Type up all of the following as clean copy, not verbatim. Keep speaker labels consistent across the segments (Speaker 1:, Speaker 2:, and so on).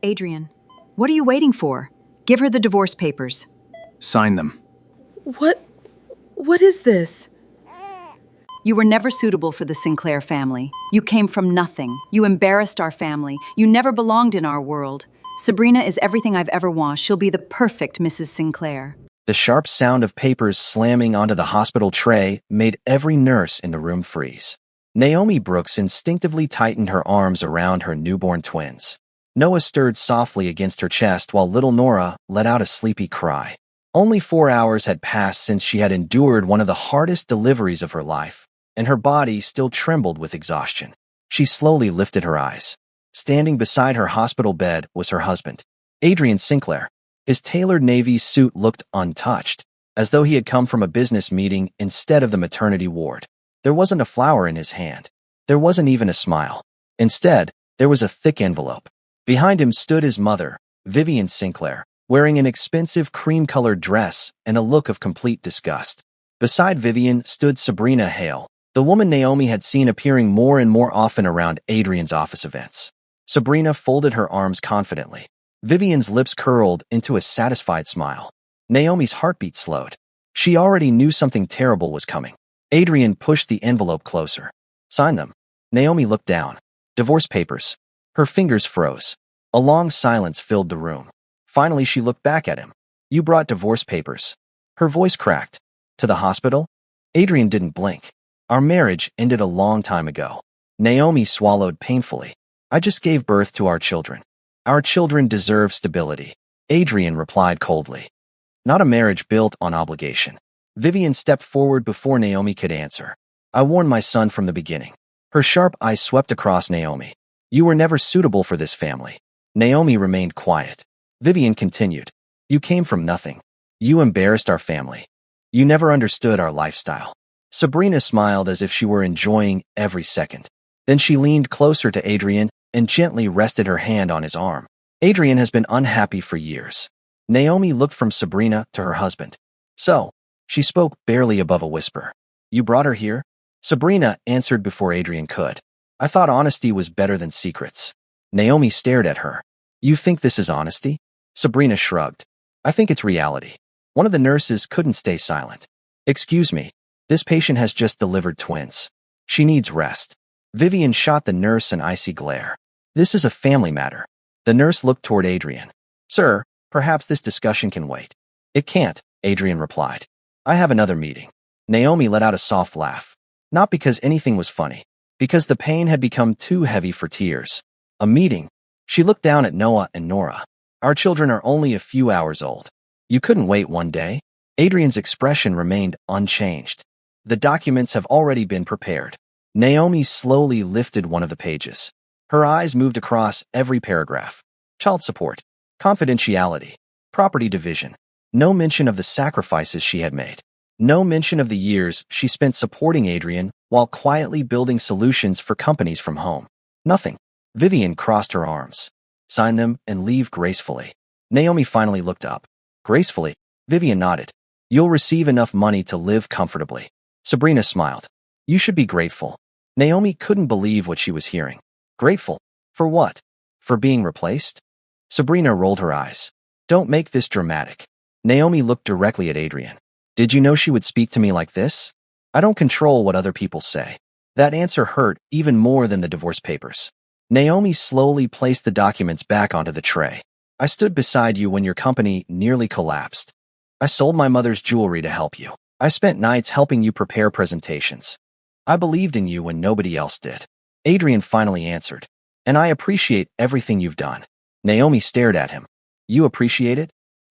Speaker 1: Adrian, what are you waiting for? Give her the divorce papers.
Speaker 2: Sign them.
Speaker 3: What is this?
Speaker 1: You were never suitable for the Sinclair family. You came from nothing. You embarrassed our family. You never belonged in our world. Sabrina is everything I've ever wanted. She'll be the perfect Mrs. Sinclair.
Speaker 4: The sharp sound of papers slamming onto the hospital tray made every nurse in the room freeze. Naomi Brooks instinctively tightened her arms around her newborn twins. Noah stirred softly against her chest while little Nora let out a sleepy cry. Only 4 hours had passed since she had endured one of the hardest deliveries of her life, and her body still trembled with exhaustion. She slowly lifted her eyes. Standing beside her hospital bed was her husband, Adrian Sinclair. His tailored navy suit looked untouched, as though he had come from a business meeting instead of the maternity ward. There wasn't a flower in his hand. There wasn't even a smile. Instead, there was a thick envelope. Behind him stood his mother, Vivian Sinclair, wearing an expensive cream-colored dress and a look of complete disgust. Beside Vivian stood Sabrina Hale, the woman Naomi had seen appearing more and more often around Adrian's office events. Sabrina folded her arms confidently. Vivian's lips curled into a satisfied smile. Naomi's heartbeat slowed. She already knew something terrible was coming. Adrian pushed the envelope closer. Sign them. Naomi looked down. Divorce papers. Her fingers froze. A long silence filled the room. Finally, she looked back at him. You brought divorce papers. Her voice cracked. To the hospital? Adrian didn't blink. Our marriage ended a long time ago. Naomi swallowed painfully. I just gave birth to our children. Our children deserve stability. Adrian replied coldly. Not a marriage built on obligation. Vivian stepped forward before Naomi could answer. I warned my son from the beginning. Her sharp eyes swept across Naomi. You were never suitable for this family. Naomi remained quiet. Vivian continued. You came from nothing. You embarrassed our family. You never understood our lifestyle. Sabrina smiled as if she were enjoying every second. Then she leaned closer to Adrian and gently rested her hand on his arm. Adrian has been unhappy for years. Naomi looked from Sabrina to her husband. So, she spoke barely above a whisper. You brought her here? Sabrina answered before Adrian could. I thought honesty was better than secrets. Naomi stared at her. You think this is honesty? Sabrina shrugged. I think it's reality. One of the nurses couldn't stay silent. Excuse me, this patient has just delivered twins. She needs rest. Vivian shot the nurse an icy glare. This is a family matter. The nurse looked toward Adrian. Sir, perhaps this discussion can wait. It can't, Adrian replied. I have another meeting. Naomi let out a soft laugh. Not because anything was funny, because the pain had become too heavy for tears. A meeting? She looked down at Noah and Nora. Our children are only a few hours old. You couldn't wait one day? Adrian's expression remained unchanged. The documents have already been prepared. Naomi slowly lifted one of the pages. Her eyes moved across every paragraph. Child support, confidentiality, property division. No mention of the sacrifices she had made. No mention of the years she spent supporting Adrian while quietly building solutions for companies from home. Nothing. Vivian crossed her arms. Sign them and leave gracefully. Naomi finally looked up. Gracefully, Vivian nodded. You'll receive enough money to live comfortably. Sabrina smiled. You should be grateful. Naomi couldn't believe what she was hearing. Grateful? For what? For being replaced? Sabrina rolled her eyes. Don't make this dramatic. Naomi looked directly at Adrian. Did you know she would speak to me like this? I don't control what other people say. That answer hurt even more than the divorce papers. Naomi slowly placed the documents back onto the tray. I stood beside you when your company nearly collapsed. I sold my mother's jewelry to help you. I spent nights helping you prepare presentations. I believed in you when nobody else did. Adrian finally answered. And I appreciate everything you've done. Naomi stared at him. You appreciate it?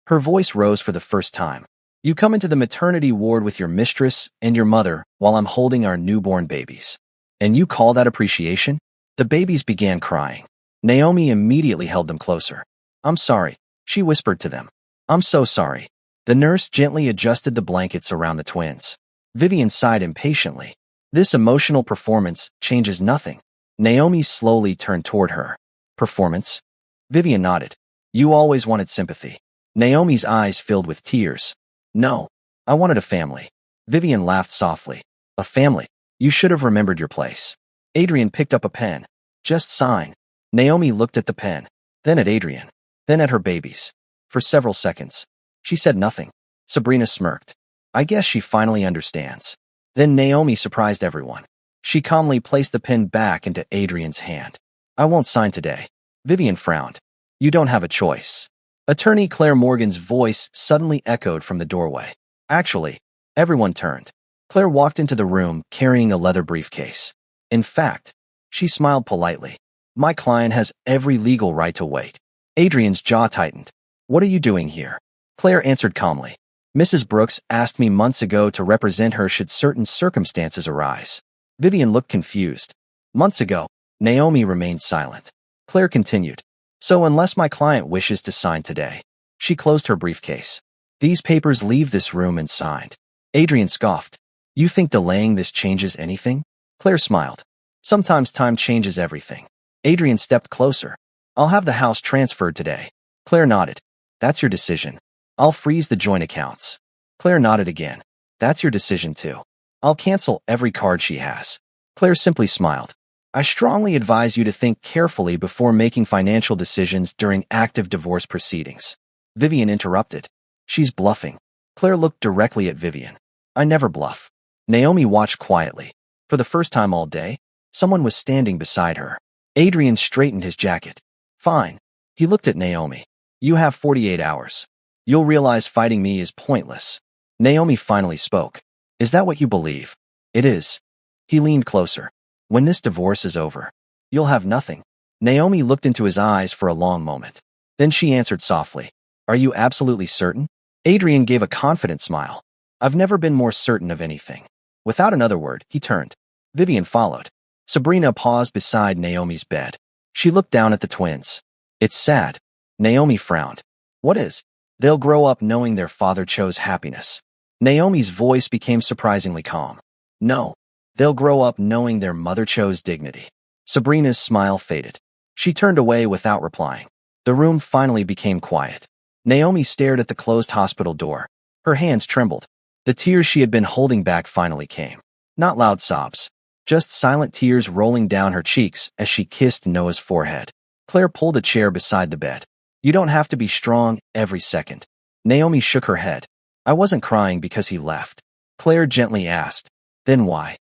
Speaker 4: Her voice rose for the first time. You come into the maternity ward with your mistress and your mother while I'm holding our newborn babies. And you call that appreciation? The babies began crying. Naomi immediately held them closer. I'm sorry, she whispered to them. I'm so sorry. The nurse gently adjusted the blankets around the twins. Vivian sighed impatiently. This emotional performance changes nothing. Naomi slowly turned toward her. Performance? Vivian nodded. You always wanted sympathy. Naomi's eyes filled with tears. No, I wanted a family. Vivian laughed softly. A family? You should have remembered your place. Adrian picked up a pen. Just sign. Naomi looked at the pen. then at Adrian, then at her babies. For several seconds, she said nothing. Sabrina smirked. I guess she finally understands. Then Naomi surprised everyone. She calmly placed the pen back into Adrian's hand. I won't sign today. Vivian frowned. You don't have a choice. Attorney Claire Morgan's voice suddenly echoed from the doorway. Actually, everyone turned. Claire walked into the room carrying a leather briefcase. In fact, she smiled politely. My client has every legal right to wait. Adrian's jaw tightened. What are you doing here? Claire answered calmly. Mrs. Brooks asked me months ago to represent her should certain circumstances arise. Vivian looked confused. Months ago, Naomi remained silent. Claire continued. So unless my client wishes to sign today. She closed her briefcase. These papers leave this room and signed. Adrian scoffed. You think delaying this changes anything? Claire smiled. Sometimes time changes everything. Adrian stepped closer. I'll have the house transferred today. Claire nodded. That's your decision. I'll freeze the joint accounts. Claire nodded again. That's your decision too. I'll cancel every card she has. Claire simply smiled. I strongly advise you to think carefully before making financial decisions during active divorce proceedings. Vivian interrupted. She's bluffing. Claire looked directly at Vivian. I never bluff. Naomi watched quietly. For the first time all day, someone was standing beside her. Adrian straightened his jacket. Fine. He looked at Naomi. You have 48 hours. You'll realize fighting me is pointless. Naomi finally spoke. Is that what you believe? It is. He leaned closer. When this divorce is over, you'll have nothing. Naomi looked into his eyes for a long moment. Then she answered softly. Are you absolutely certain? Adrian gave a confident smile. I've never been more certain of anything. Without another word, he turned. Vivian followed. Sabrina paused beside Naomi's bed. She looked down at the twins. It's sad. Naomi frowned. What is? They'll grow up knowing their father chose happiness. Naomi's voice became surprisingly calm. No. They'll grow up knowing their mother chose dignity. Sabrina's smile faded. She turned away without replying. The room finally became quiet. Naomi stared at the closed hospital door. Her hands trembled. The tears she had been holding back finally came. Not loud sobs. Just silent tears rolling down her cheeks as she kissed Noah's forehead. Claire pulled a chair beside the bed. You don't have to be strong every second. Naomi shook her head. I wasn't crying because he left. Claire gently asked. Then why?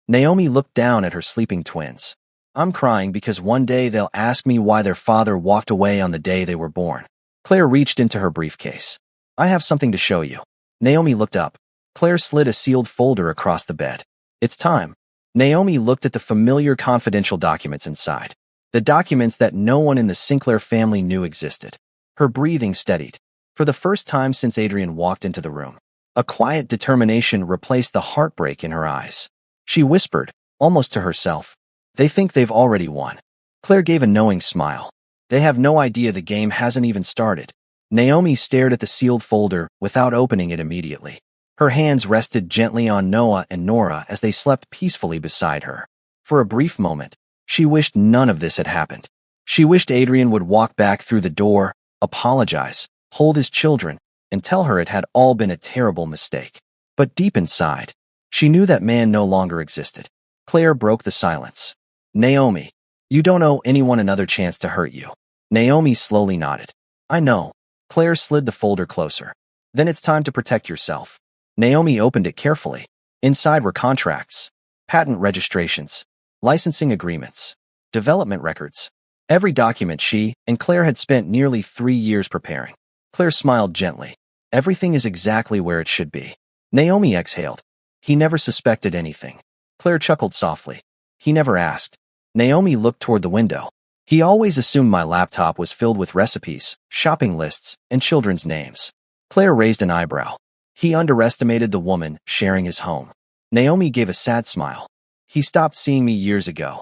Speaker 4: Naomi looked down at her sleeping twins. I'm crying because one day they'll ask me why their father walked away on the day they were born. Claire reached into her briefcase. I have something to show you. Naomi looked up. Claire slid a sealed folder across the bed. It's time. Naomi looked at the familiar confidential documents inside. The documents that no one in the Sinclair family knew existed. Her breathing steadied. For the first time since Adrian walked into the room, a quiet determination replaced the heartbreak in her eyes. She whispered, almost to herself, they think they've already won. Claire gave a knowing smile. They have no idea the game hasn't even started. Naomi stared at the sealed folder without opening it immediately. Her hands rested gently on Noah and Nora as they slept peacefully beside her. For a brief moment, she wished none of this had happened. She wished Adrian would walk back through the door, apologize, hold his children, and tell her it had all been a terrible mistake. But deep inside, she knew that man no longer existed. Claire broke the silence. Naomi, you don't owe anyone another chance to hurt you. Naomi slowly nodded. I know. Claire slid the folder closer. Then it's time to protect yourself. Naomi opened it carefully. Inside were contracts, patent registrations, licensing agreements, development records. Every document she and Claire had spent nearly 3 years preparing. Claire smiled gently. Everything is exactly where it should be. Naomi exhaled. He never suspected anything. Claire chuckled softly. He never asked. Naomi looked toward the window. He always assumed my laptop was filled with recipes, shopping lists, and children's names. Claire raised an eyebrow. He underestimated the woman sharing his home. Naomi gave a sad smile. He stopped seeing me years ago.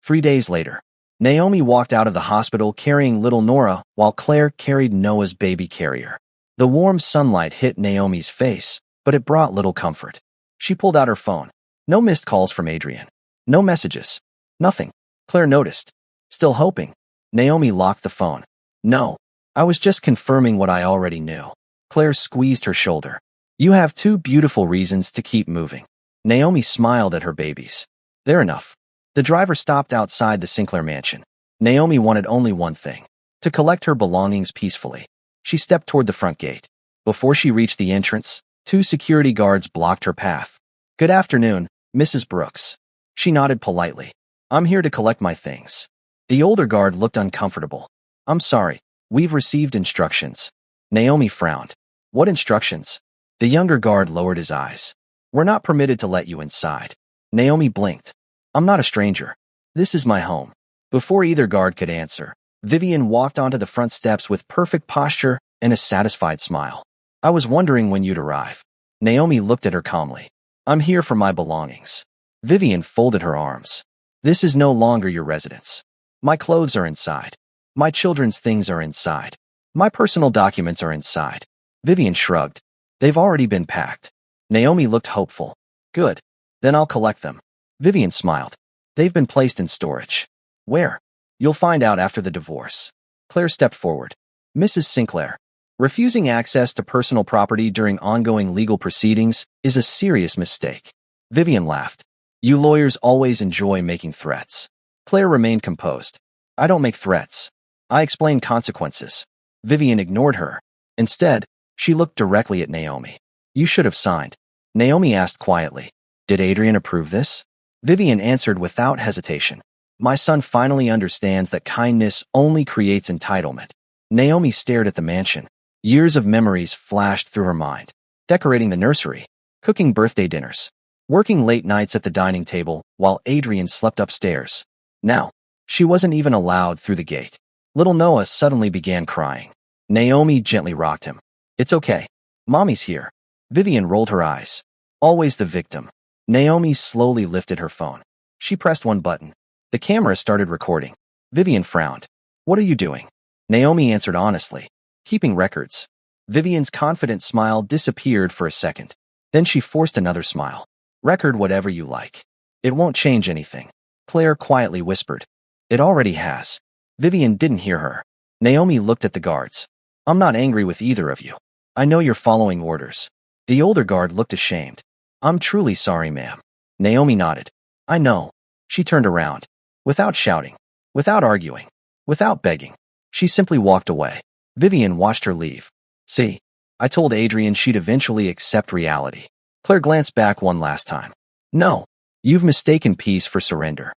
Speaker 4: 3 days later, Naomi walked out of the hospital carrying little Nora while Claire carried Noah's baby carrier. The warm sunlight hit Naomi's face, but it brought little comfort. She pulled out her phone. No missed calls from Adrian. No messages. Nothing. Claire noticed. Still hoping. Naomi locked the phone. No. I was just confirming what I already knew. Claire squeezed her shoulder. You have 2 beautiful reasons to keep moving. Naomi smiled at her babies. They're enough. The driver stopped outside the Sinclair mansion. Naomi wanted only one thing. To to collect her belongings peacefully. She stepped toward the front gate. Before she reached the entrance, 2 security guards blocked her path. "Good afternoon, Mrs. Brooks." She nodded politely. "I'm here to collect my things." The older guard looked uncomfortable. "I'm sorry, we've received instructions." Naomi frowned. "What instructions?" The younger guard lowered his eyes. "We're not permitted to let you inside." Naomi blinked. "I'm not a stranger. This is my home." Before either guard could answer, Vivian walked onto the front steps with perfect posture and a satisfied smile. "I was wondering when you'd arrive." Naomi looked at her calmly. "I'm here for my belongings." Vivian folded her arms. "This is no longer your residence. My clothes are inside. My children's things are inside. My personal documents are inside." Vivian shrugged. "They've already been packed." Naomi looked hopeful. "Good. Then I'll collect them." Vivian smiled. "They've been placed in storage." "Where?" "You'll find out after the divorce." Claire stepped forward. "Mrs. Sinclair, refusing access to personal property during ongoing legal proceedings is a serious mistake." Vivian laughed. "You lawyers always enjoy making threats." Claire remained composed. "I don't make threats. I explain consequences." Vivian ignored her. Instead, she looked directly at Naomi. "You should have signed." Naomi asked quietly. "Did Adrian approve this?" Vivian answered without hesitation. "My son finally understands that kindness only creates entitlement." Naomi stared at the mansion. Years of memories flashed through her mind. Decorating the nursery, cooking birthday dinners, working late nights at the dining table while Adrian slept upstairs. Now, she wasn't even allowed through the gate. Little Noah suddenly began crying. Naomi gently rocked him. "It's okay. Mommy's here." Vivian rolled her eyes. Always the victim. Naomi slowly lifted her phone. She pressed one button. The camera started recording. Vivian frowned. "What are you doing?" Naomi answered honestly. "Keeping records." Vivian's confident smile disappeared for a second. Then she forced another smile. "Record whatever you like. It won't change anything." Claire quietly whispered. "It already has." Vivian didn't hear her. Naomi looked at the guards. "I'm not angry with either of you. I know you're following orders." The older guard looked ashamed. "I'm truly sorry, ma'am." Naomi nodded. "I know." She turned around. Without shouting, without arguing, without begging, she simply walked away. Vivian watched her leave. "See, I told Adrian she'd eventually accept reality." Claire glanced back one last time. "No, you've mistaken peace for surrender."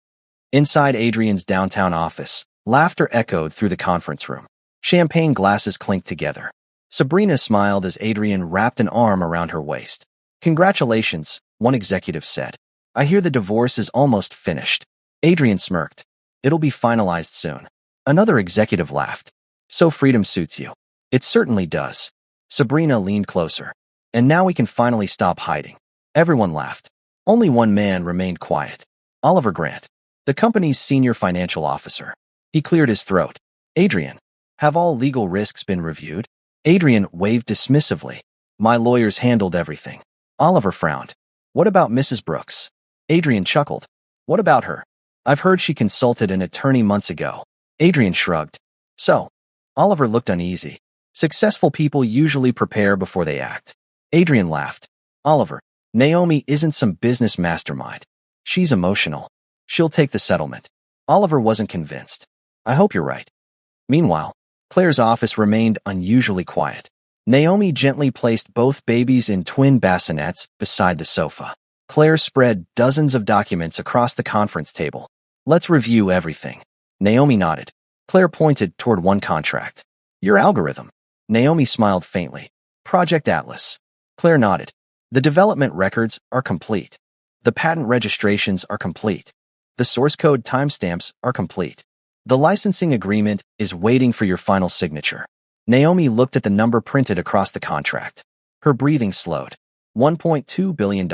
Speaker 4: Inside Adrian's downtown office, laughter echoed through the conference room. Champagne glasses clinked together. Sabrina smiled as Adrian wrapped an arm around her waist. "Congratulations," one executive said. "I hear the divorce is almost finished." Adrian smirked. "It'll be finalized soon." Another executive laughed. "So freedom suits you." "It certainly does." Sabrina leaned closer. "And now we can finally stop hiding." Everyone laughed. Only one man remained quiet. Oliver Grant, the company's senior financial officer. He cleared his throat. "Adrian, have all legal risks been reviewed?" Adrian waved dismissively. "My lawyers handled everything." Oliver frowned. "What about Mrs. Brooks?" Adrian chuckled. "What about her?" "I've heard she consulted an attorney months ago." Adrian shrugged. "So?" Oliver looked uneasy. "Successful people usually prepare before they act." Adrian laughed. "Oliver, Naomi isn't some business mastermind. She's emotional. She'll take the settlement." Oliver wasn't convinced. "I hope you're right." Meanwhile, Claire's office remained unusually quiet. Naomi gently placed both babies in twin bassinets beside the sofa. Claire spread dozens of documents across the conference table. "Let's review everything." Naomi nodded. Claire pointed toward one contract. "Your algorithm." Naomi smiled faintly. "Project Atlas." Claire nodded. "The development records are complete. The patent registrations are complete. The source code timestamps are complete. The licensing agreement is waiting for your final signature." Naomi looked at the number printed across the contract. Her breathing slowed. $1.2 billion.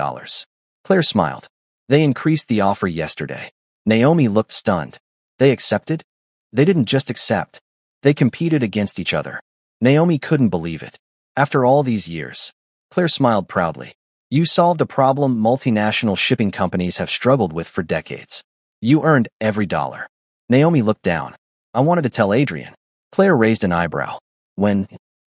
Speaker 4: Claire smiled. "They increased the offer yesterday." Naomi looked stunned. "They accepted?" "They didn't just accept. They competed against each other." Naomi couldn't believe it. "After all these years." Claire smiled proudly. "You solved a problem multinational shipping companies have struggled with for decades. You earned every dollar." Naomi looked down. "I wanted to tell Adrian." Claire raised an eyebrow. "When?"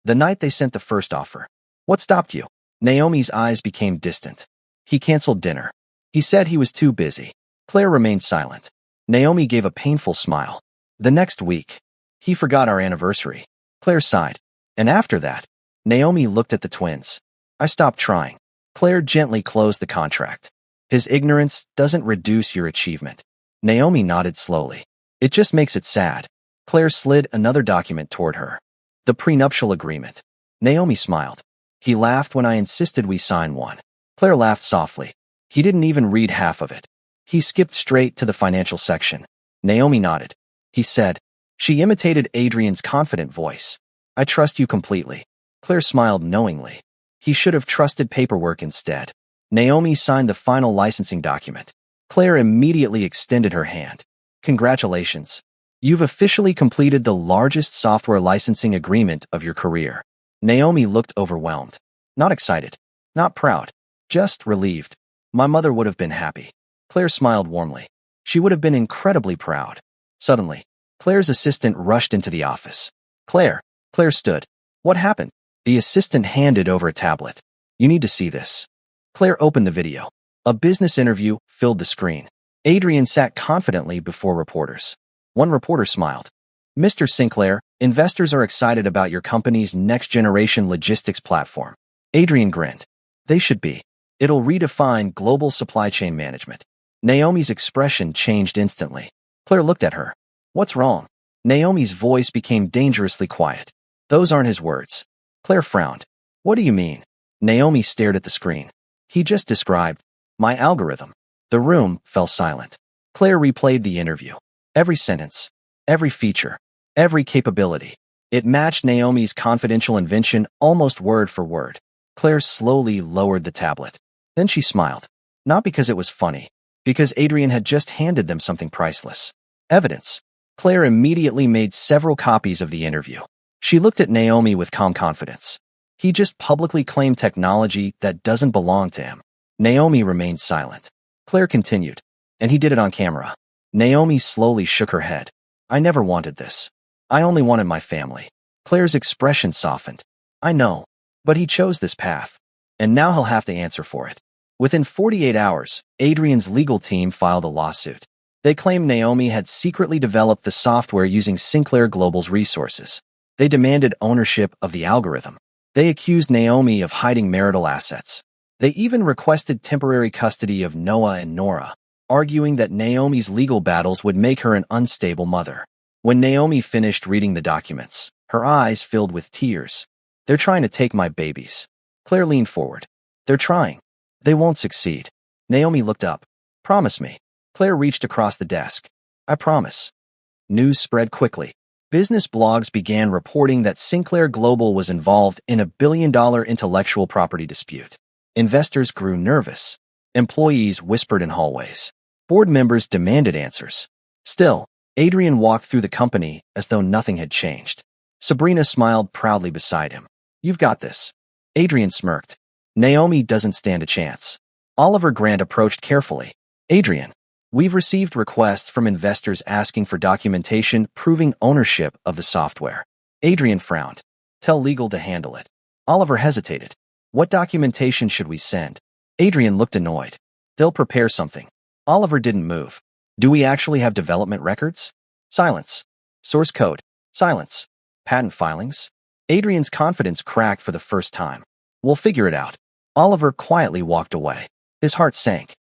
Speaker 4: "The night they sent the first offer." "What stopped you?" Naomi's eyes became distant. "He canceled dinner. He said he was too busy." Claire remained silent. Naomi gave a painful smile. "The next week." He forgot our anniversary. Claire sighed. And after that, Naomi looked at the twins. I stopped trying. Claire gently closed the contract. His ignorance doesn't reduce your achievement. Naomi nodded slowly. It just makes it sad. Claire slid another document toward her. The prenuptial agreement. Naomi smiled. He laughed when I insisted we sign one. Claire laughed softly. He didn't even read half of it. He skipped straight to the financial section. Naomi nodded. He said. She imitated Adrian's confident voice. I trust you completely. Claire smiled knowingly. He should have trusted paperwork instead. Naomi signed the final licensing document. Claire immediately extended her hand. Congratulations. You've officially completed the largest software licensing agreement of your career. Naomi looked overwhelmed. Not excited. Not proud. Just relieved. My mother would have been happy. Claire smiled warmly. She would have been incredibly proud. Suddenly, Claire's assistant rushed into the office. Claire stood. What happened? The assistant handed over a tablet. You need to see this. Claire opened the video. A business interview filled the screen. Adrian sat confidently before reporters. One reporter smiled. Mr. Sinclair, investors are excited about your company's next-generation logistics platform. Adrian grinned. They should be. It'll redefine global supply chain management. Naomi's expression changed instantly. Claire looked at her. What's wrong? Naomi's voice became dangerously quiet. Those aren't his words. Claire frowned. What do you mean? Naomi stared at the screen. He just described my algorithm. The room fell silent. Claire replayed the interview. Every sentence, every feature, every capability. It matched Naomi's confidential invention almost word for word. Claire slowly lowered the tablet. Then she smiled. Not because it was funny, because Adrian had just handed them something priceless. Evidence. Claire immediately made several copies of the interview. She looked at Naomi with calm confidence. He just publicly claimed technology that doesn't belong to him. Naomi remained silent. Claire continued. And he did it on camera. Naomi slowly shook her head. I never wanted this. I only wanted my family. Claire's expression softened. I know. But he chose this path. And now he'll have to answer for it. Within 48 hours, Adrian's legal team filed a lawsuit. They claimed Naomi had secretly developed the software using Sinclair Global's resources. They demanded ownership of the algorithm. They accused Naomi of hiding marital assets. They even requested temporary custody of Noah and Nora, arguing that Naomi's legal battles would make her an unstable mother. When Naomi finished reading the documents, her eyes filled with tears. They're trying to take my babies. Claire leaned forward. They're trying. They won't succeed. Naomi looked up. Promise me. Claire reached across the desk. I promise. News spread quickly. Business blogs began reporting that Sinclair Global was involved in a billion-dollar intellectual property dispute. Investors grew nervous. Employees whispered in hallways. Board members demanded answers. Still, Adrian walked through the company as though nothing had changed. Sabrina smiled proudly beside him. You've got this. Adrian smirked. Naomi doesn't stand a chance. Oliver Grant approached carefully. Adrian, we've received requests from investors asking for documentation proving ownership of the software. Adrian frowned. Tell legal to handle it. Oliver hesitated. What documentation should we send? Adrian looked annoyed. They'll prepare something. Oliver didn't move. Do we actually have development records? Silence. Source code. Silence. Patent filings? Adrian's confidence cracked for the first time. We'll figure it out. Oliver quietly walked away. His heart sank.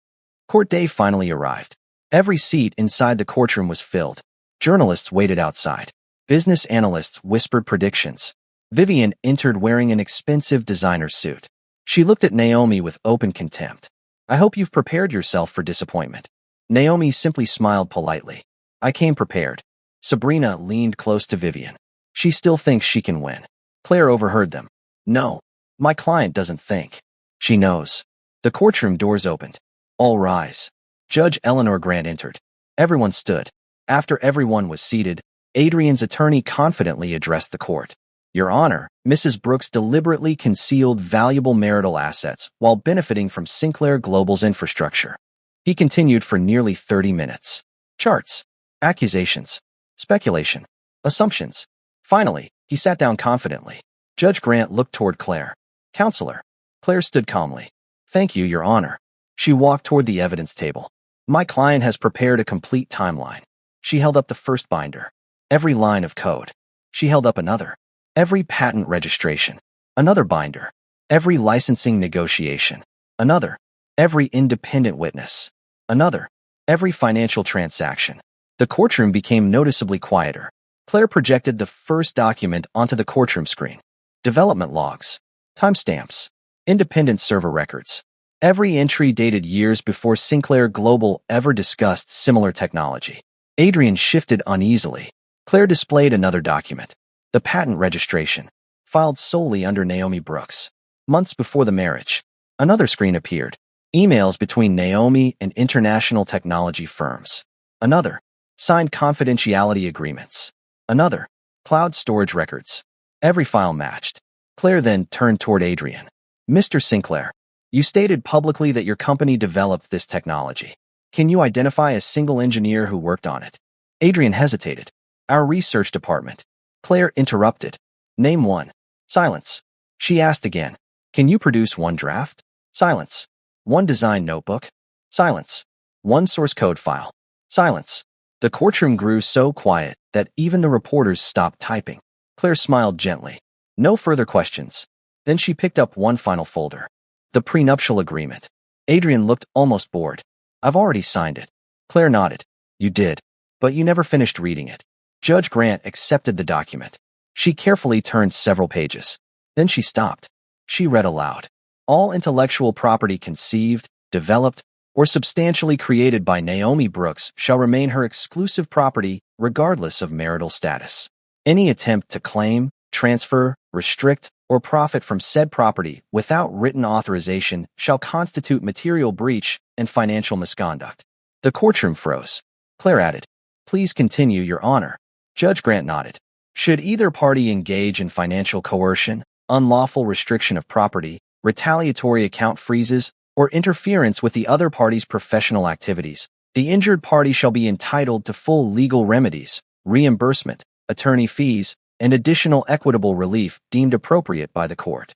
Speaker 4: Court day finally arrived. Every seat inside the courtroom was filled. Journalists waited outside. Business analysts whispered predictions. Vivian entered wearing an expensive designer suit. She looked at Naomi with open contempt. I hope you've prepared yourself for disappointment. Naomi simply smiled politely. I came prepared. Sabrina leaned close to Vivian. She still thinks she can win. Claire overheard them. No, my client doesn't think. She knows. The courtroom doors opened. All rise. Judge Eleanor Grant entered. Everyone stood. After everyone was seated, Adrian's attorney confidently addressed the court. Your Honor, Mrs. Brooks deliberately concealed valuable marital assets while benefiting from Sinclair Global's infrastructure. He continued for nearly 30 minutes. Charts, accusations, speculation, assumptions. Finally, he sat down confidently. Judge Grant looked toward Claire. Counselor. Claire stood calmly. Thank you, Your Honor. She walked toward the evidence table. My client has prepared a complete timeline. She held up the first binder. Every line of code, She held up another. Every patent registration. Another binder. Every licensing negotiation. Another. Every independent witness. Another. Every financial transaction. The courtroom became noticeably quieter. Claire projected the first document onto the courtroom screen. Development logs. Timestamps. Independent server records. Every entry dated years before Sinclair Global ever discussed similar technology. Adrian shifted uneasily. Claire displayed another document. The patent registration. Filed solely under Naomi Brooks. Months before the marriage. Another screen appeared. Emails between Naomi and international technology firms. Another. Signed confidentiality agreements. Another. Cloud storage records. Every file matched. Claire then turned toward Adrian. Mr. Sinclair, you stated publicly that your company developed this technology. Can you identify a single engineer who worked on it? Adrian hesitated. Our research department. Claire interrupted. Name one. Silence. She asked again. Can you produce one draft? Silence. One design notebook? Silence. One source code file? Silence. The courtroom grew so quiet that even the reporters stopped typing. Claire smiled gently. No further questions. Then she picked up one final folder. The prenuptial agreement. Adrian looked almost bored. I've already signed it. Claire nodded. You did. But you never finished reading it. Judge Grant accepted the document. She carefully turned several pages. Then she stopped. She read aloud. All intellectual property conceived, developed, or substantially created by Naomi Brooks shall remain her exclusive property regardless of marital status. Any attempt to claim, transfer, restrict, or profit from said property without written authorization shall constitute material breach and financial misconduct. The courtroom froze. Claire added, Please continue, Your Honor. Judge Grant nodded. Should either party engage in financial coercion, unlawful restriction of property, retaliatory account freezes, or interference with the other party's professional activities, the injured party shall be entitled to full legal remedies, reimbursement, attorney fees, and additional equitable relief deemed appropriate by the court.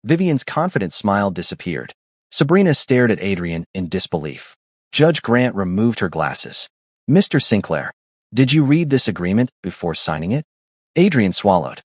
Speaker 4: Vivian's confident smile disappeared. Sabrina stared at Adrian in disbelief. Judge Grant removed her glasses. Mr. Sinclair, did you read this agreement before signing it? Adrian swallowed.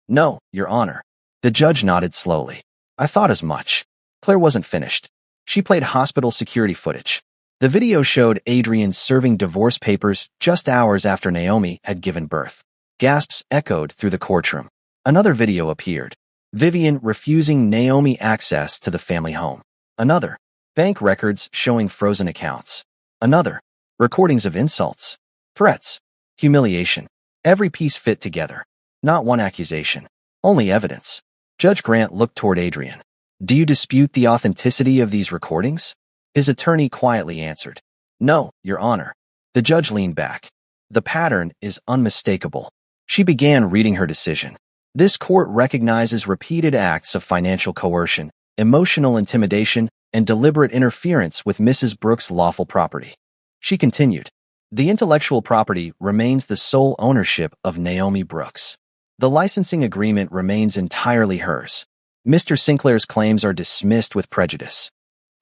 Speaker 4: No, Your Honor. The judge nodded slowly. I thought as much. Claire wasn't finished. She played hospital security footage. The video showed Adrian serving divorce papers just hours after Naomi had given birth. Gasps echoed through the courtroom. Another video appeared. Vivian refusing Naomi access to the family home. Another. Bank records showing frozen accounts. Another. Recordings of insults, threats, humiliation. Every piece fit together. Not one accusation. Only evidence. Judge Grant looked toward Adrian. Do you dispute the authenticity of these recordings? His attorney quietly answered. No, Your Honor. The judge leaned back. The pattern is unmistakable. She began reading her decision. This court recognizes repeated acts of financial coercion, emotional intimidation, and deliberate interference with Mrs. Brooks' lawful property. She continued. The intellectual property remains the sole ownership of Naomi Brooks. The licensing agreement remains entirely hers. Mr. Sinclair's claims are dismissed with prejudice.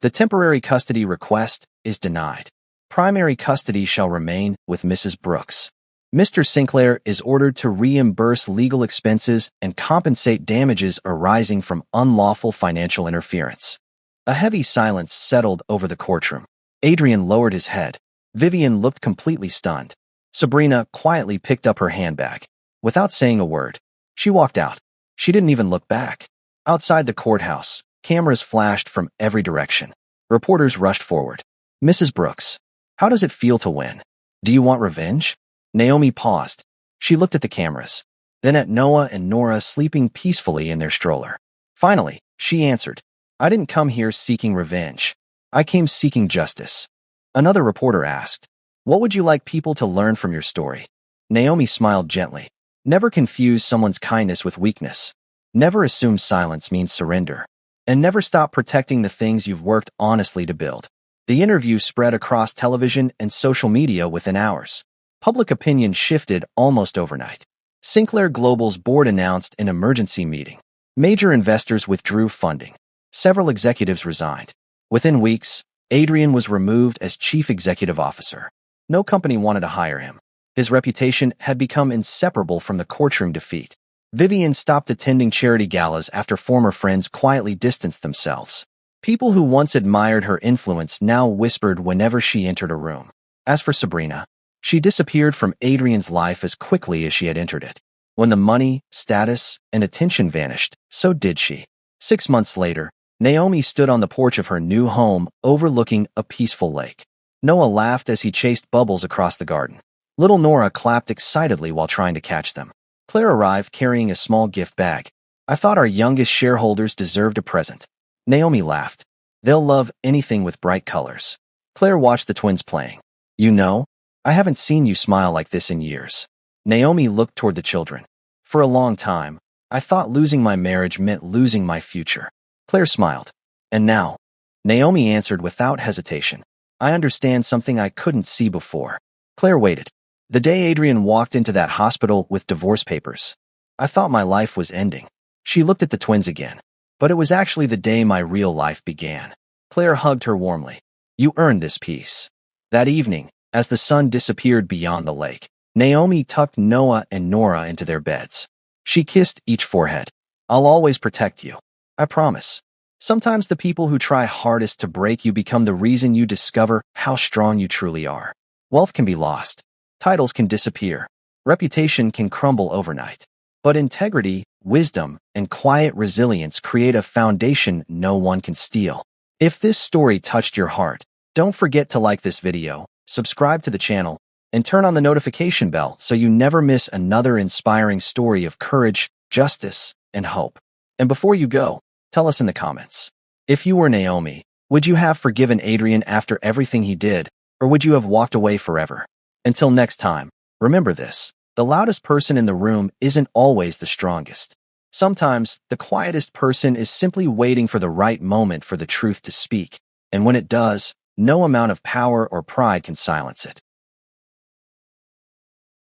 Speaker 4: The temporary custody request is denied. Primary custody shall remain with Mrs. Brooks. Mr. Sinclair is ordered to reimburse legal expenses and compensate damages arising from unlawful financial interference. A heavy silence settled over the courtroom. Adrian lowered his head. Vivian looked completely stunned. Sabrina quietly picked up her handbag. Without saying a word, she walked out. She didn't even look back. Outside the courthouse, cameras flashed from every direction. Reporters rushed forward. Mrs. Brooks, how does it feel to win? Do you want revenge? Naomi paused. She looked at the cameras, then at Noah and Nora sleeping peacefully in their stroller. Finally, she answered, I didn't come here seeking revenge. I came seeking justice. Another reporter asked, What would you like people to learn from your story? Naomi smiled gently. Never confuse someone's kindness with weakness. Never assume silence means surrender. And never stop protecting the things you've worked honestly to build. The interview spread across television and social media within hours. Public opinion shifted almost overnight. Sinclair Global's board announced an emergency meeting. Major investors withdrew funding. Several executives resigned. Within weeks, Adrian was removed as chief executive officer. No company wanted to hire him. His reputation had become inseparable from the courtroom defeat. Vivian stopped attending charity galas after former friends quietly distanced themselves. People who once admired her influence now whispered whenever she entered a room. As for Sabrina, she disappeared from Adrian's life as quickly as she had entered it. When the money, status, and attention vanished, so did she. 6 months later, Naomi stood on the porch of her new home overlooking a peaceful lake. Noah laughed as he chased bubbles across the garden. Little Nora clapped excitedly while trying to catch them. Claire arrived carrying a small gift bag. I thought our youngest shareholders deserved a present. Naomi laughed. They'll love anything with bright colors. Claire watched the twins playing. You know, I haven't seen you smile like this in years. Naomi looked toward the children. For a long time, I thought losing my marriage meant losing my future. Claire smiled. And now? Naomi answered without hesitation. I understand something I couldn't see before. Claire waited. The day Adrian walked into that hospital with divorce papers, I thought my life was ending. She looked at the twins again. But it was actually the day my real life began. Claire hugged her warmly. You earned this peace. That evening, as the sun disappeared beyond the lake, Naomi tucked Noah and Nora into their beds. She kissed each forehead. I'll always protect you. I promise. Sometimes the people who try hardest to break you become the reason you discover how strong you truly are. Wealth can be lost. Titles can disappear. Reputation can crumble overnight. But integrity, wisdom, and quiet resilience create a foundation no one can steal. If this story touched your heart, don't forget to like this video, subscribe to the channel, and turn on the notification bell so you never miss another inspiring story of courage, justice, and hope. And before you go, tell us in the comments. If you were Naomi, would you have forgiven Adrian after everything he did, or would you have walked away forever? Until next time, remember this. The loudest person in the room isn't always the strongest. Sometimes, the quietest person is simply waiting for the right moment for the truth to speak, and when it does, no amount of power or pride can silence it.